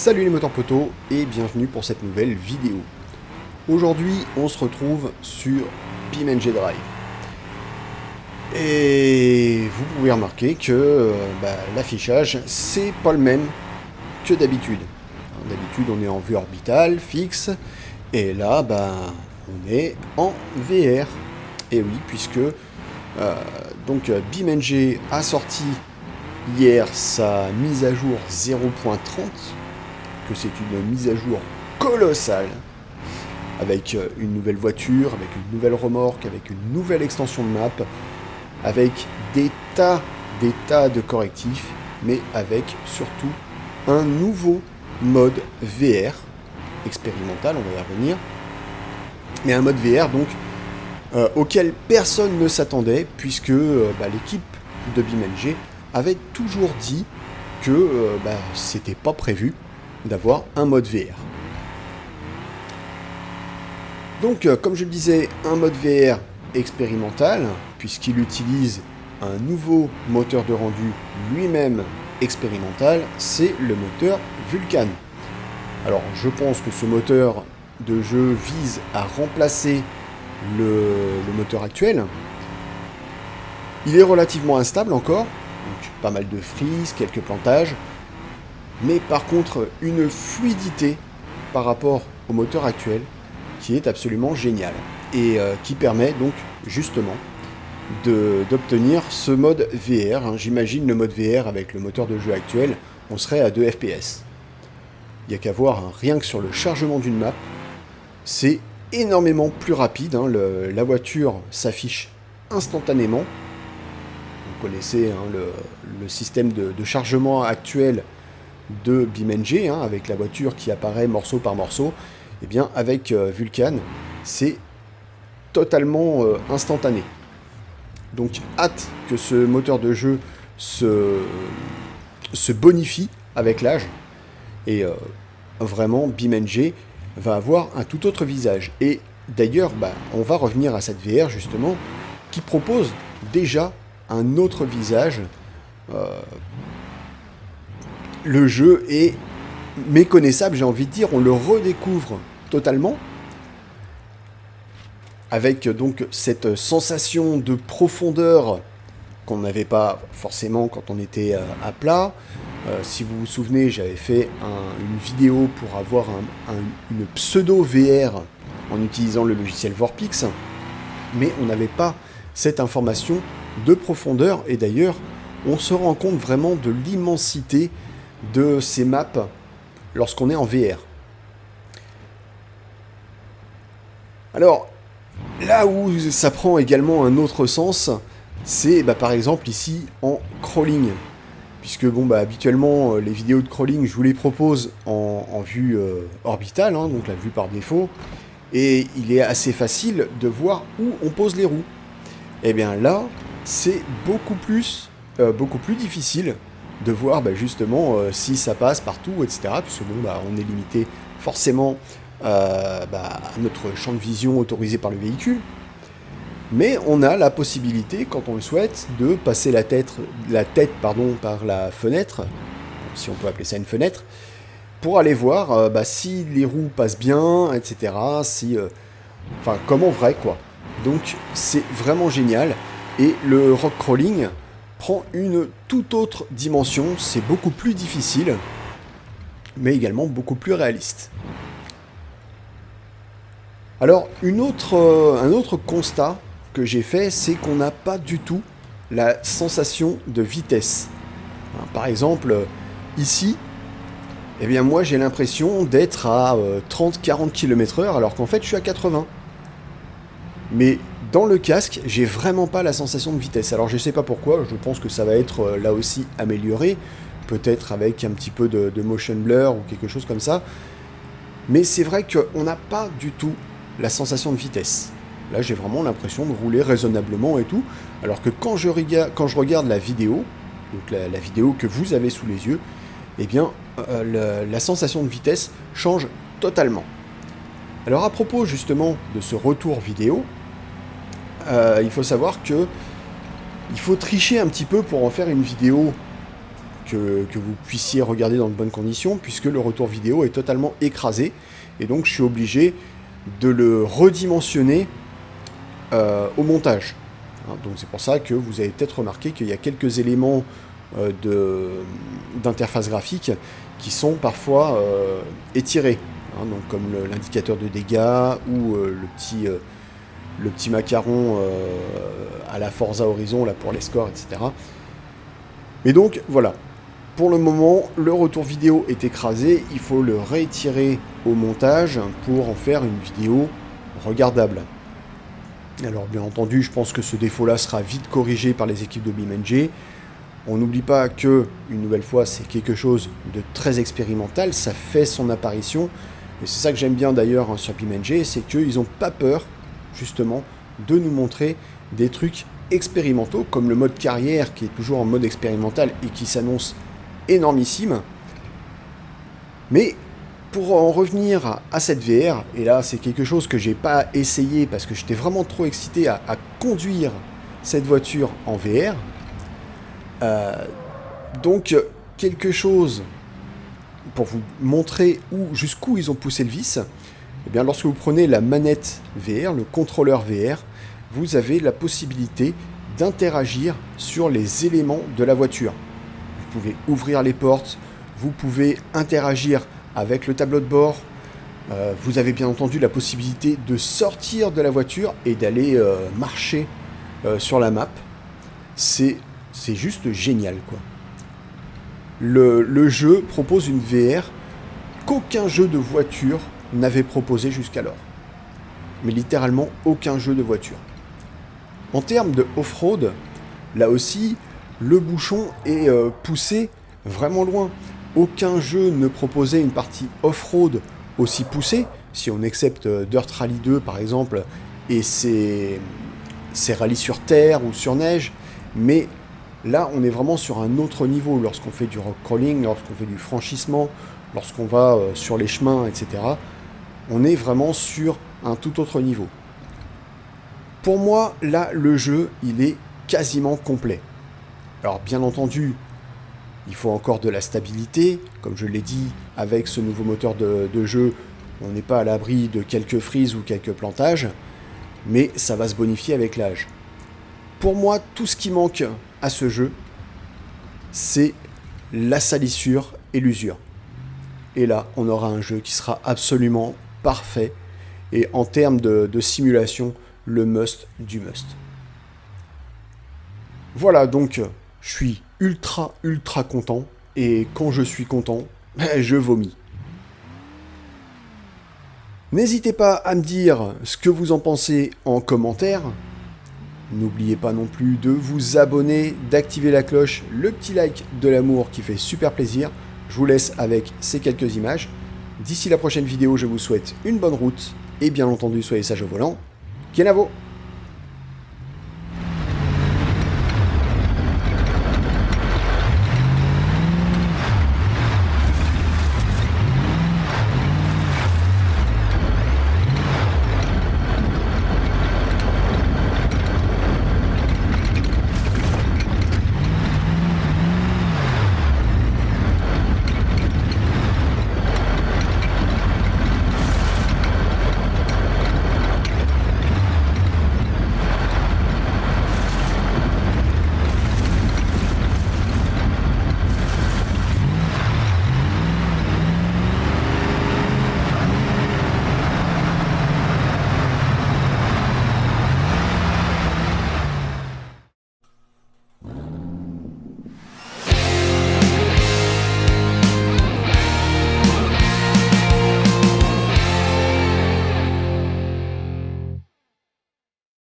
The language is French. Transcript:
Salut les moteurs poteaux et bienvenue pour cette nouvelle vidéo. Aujourd'hui on se retrouve sur BeamNG Drive. Et vous pouvez remarquer que l'affichage c'est pas le même que d'habitude. D'habitude on est en vue orbitale, fixe, et là on est en VR. Et oui, puisque BeamNG a sorti hier sa mise à jour 0.30, que c'est une mise à jour colossale, avec une nouvelle voiture, avec une nouvelle remorque, avec une nouvelle extension de map, avec des tas de correctifs, mais avec surtout un nouveau mode VR, expérimental, on va y revenir, mais un mode VR donc auquel personne ne s'attendait, puisque l'équipe de BeamNG avait toujours dit que c'était pas prévu d'avoir un mode VR. Donc, comme je le disais, un mode VR expérimental, puisqu'il utilise un nouveau moteur de rendu lui-même expérimental, c'est le moteur Vulkan. Alors, je pense que ce moteur de jeu vise à remplacer le moteur actuel. Il est relativement instable encore, donc pas mal de frises, quelques plantages, mais par contre une fluidité par rapport au moteur actuel qui est absolument géniale et qui permet donc justement d'obtenir ce mode VR. J'imagine le mode VR avec le moteur de jeu actuel, on serait à 2 FPS. Il n'y a qu'à voir, rien que sur le chargement d'une map, c'est énormément plus rapide. La voiture s'affiche instantanément. Vous connaissez le système de chargement actuel de BeamNG, avec la voiture qui apparaît morceau par morceau. Et bien avec Vulkan, c'est totalement instantané. Donc hâte que ce moteur de jeu se bonifie avec l'âge. Et vraiment, BeamNG va avoir un tout autre visage. Et d'ailleurs, on va revenir à cette VR justement, qui propose déjà un autre visage. Le jeu est méconnaissable, j'ai envie de dire, on le redécouvre totalement, avec donc cette sensation de profondeur qu'on n'avait pas forcément quand on était à plat. Si vous vous souvenez, j'avais fait une vidéo pour avoir une pseudo VR en utilisant le logiciel Vorpix, mais on n'avait pas cette information de profondeur, et d'ailleurs on se rend compte vraiment de l'immensité de ces maps lorsqu'on est en VR. Alors là où ça prend également un autre sens, c'est par exemple ici en crawling, puisque habituellement les vidéos de crawling je vous les propose en vue orbitale, donc la vue par défaut, et il est assez facile de voir où on pose les roues. Et bien là c'est beaucoup plus difficile de voir justement si ça passe partout, etc. Puisque on est limité forcément à notre champ de vision autorisé par le véhicule. Mais on a la possibilité, quand on le souhaite, de passer la tête par la fenêtre, si on peut appeler ça une fenêtre, pour aller voir si les roues passent bien, etc. Comme en vrai, quoi. Donc c'est vraiment génial. Et le rock crawling prend une toute autre dimension, c'est beaucoup plus difficile, mais également beaucoup plus réaliste. Alors, un autre constat que j'ai fait, c'est qu'on n'a pas du tout la sensation de vitesse. Par exemple, ici, moi j'ai l'impression d'être à 30-40 km/h, alors qu'en fait je suis à 80. Mais dans le casque, j'ai vraiment pas la sensation de vitesse. Alors je sais pas pourquoi, je pense que ça va être là aussi amélioré, peut-être avec un petit peu de motion blur ou quelque chose comme ça. Mais c'est vrai qu'on n'a pas du tout la sensation de vitesse. Là j'ai vraiment l'impression de rouler raisonnablement et tout, alors que quand je regarde la vidéo, donc la vidéo que vous avez sous les yeux, la sensation de vitesse change totalement. Alors à propos justement de ce retour vidéo, il faut savoir que il faut tricher un petit peu pour en faire une vidéo que vous puissiez regarder dans de bonnes conditions, puisque le retour vidéo est totalement écrasé, et donc je suis obligé de le redimensionner au montage. Donc c'est pour ça que vous avez peut-être remarqué qu'il y a quelques éléments d'interface graphique qui sont parfois étirés, donc comme l'indicateur de dégâts ou le petit macaron à la Forza Horizon là, pour les scores, etc. Mais donc voilà, pour le moment le retour vidéo est écrasé, il faut le réétirer au montage pour en faire une vidéo regardable. Alors bien entendu, je pense que ce défaut-là sera vite corrigé par les équipes de BeamNG. On n'oublie pas que, une nouvelle fois, c'est quelque chose de très expérimental, ça fait son apparition. Et c'est ça que j'aime bien d'ailleurs sur BeamNG, c'est qu'ils n'ont pas peur, justement, de nous montrer des trucs expérimentaux, comme le mode carrière qui est toujours en mode expérimental et qui s'annonce énormissime. Mais pour en revenir à cette VR, et là c'est quelque chose que j'ai pas essayé parce que j'étais vraiment trop excité à conduire cette voiture en VR, donc quelque chose pour vous montrer jusqu'où ils ont poussé le vice. Eh bien, lorsque vous prenez la manette VR, le contrôleur VR, vous avez la possibilité d'interagir sur les éléments de la voiture. Vous pouvez ouvrir les portes, vous pouvez interagir avec le tableau de bord, vous avez bien entendu la possibilité de sortir de la voiture et d'aller marcher sur la map. C'est juste génial, quoi. Le jeu propose une VR qu'aucun jeu de voiture n'avait proposé jusqu'alors. Mais littéralement aucun jeu de voiture. En termes de off-road, là aussi, le bouchon est poussé vraiment loin. Aucun jeu ne proposait une partie off-road aussi poussée, si on accepte Dirt Rally 2 par exemple, et ses rallyes sur terre ou sur neige, mais là on est vraiment sur un autre niveau lorsqu'on fait du rock crawling, lorsqu'on fait du franchissement, lorsqu'on va sur les chemins, etc. On est vraiment sur un tout autre niveau. Pour moi, là, le jeu, il est quasiment complet. Alors bien entendu, il faut encore de la stabilité, comme je l'ai dit, avec ce nouveau moteur de jeu, on n'est pas à l'abri de quelques frises ou quelques plantages, mais ça va se bonifier avec l'âge. Pour moi, tout ce qui manque à ce jeu, c'est la salissure et l'usure. Et là, on aura un jeu qui sera absolument parfait, et en termes de simulation, le must du must. Voilà, donc je suis ultra content, et quand je suis content, je vomis. N'hésitez pas à me dire ce que vous en pensez en commentaire. N'oubliez pas non plus de vous abonner, d'activer la cloche, le petit like de l'amour qui fait super plaisir. Je vous laisse avec ces quelques images. D'ici la prochaine vidéo, je vous souhaite une bonne route, et bien entendu, soyez sages au volant. Kenavo!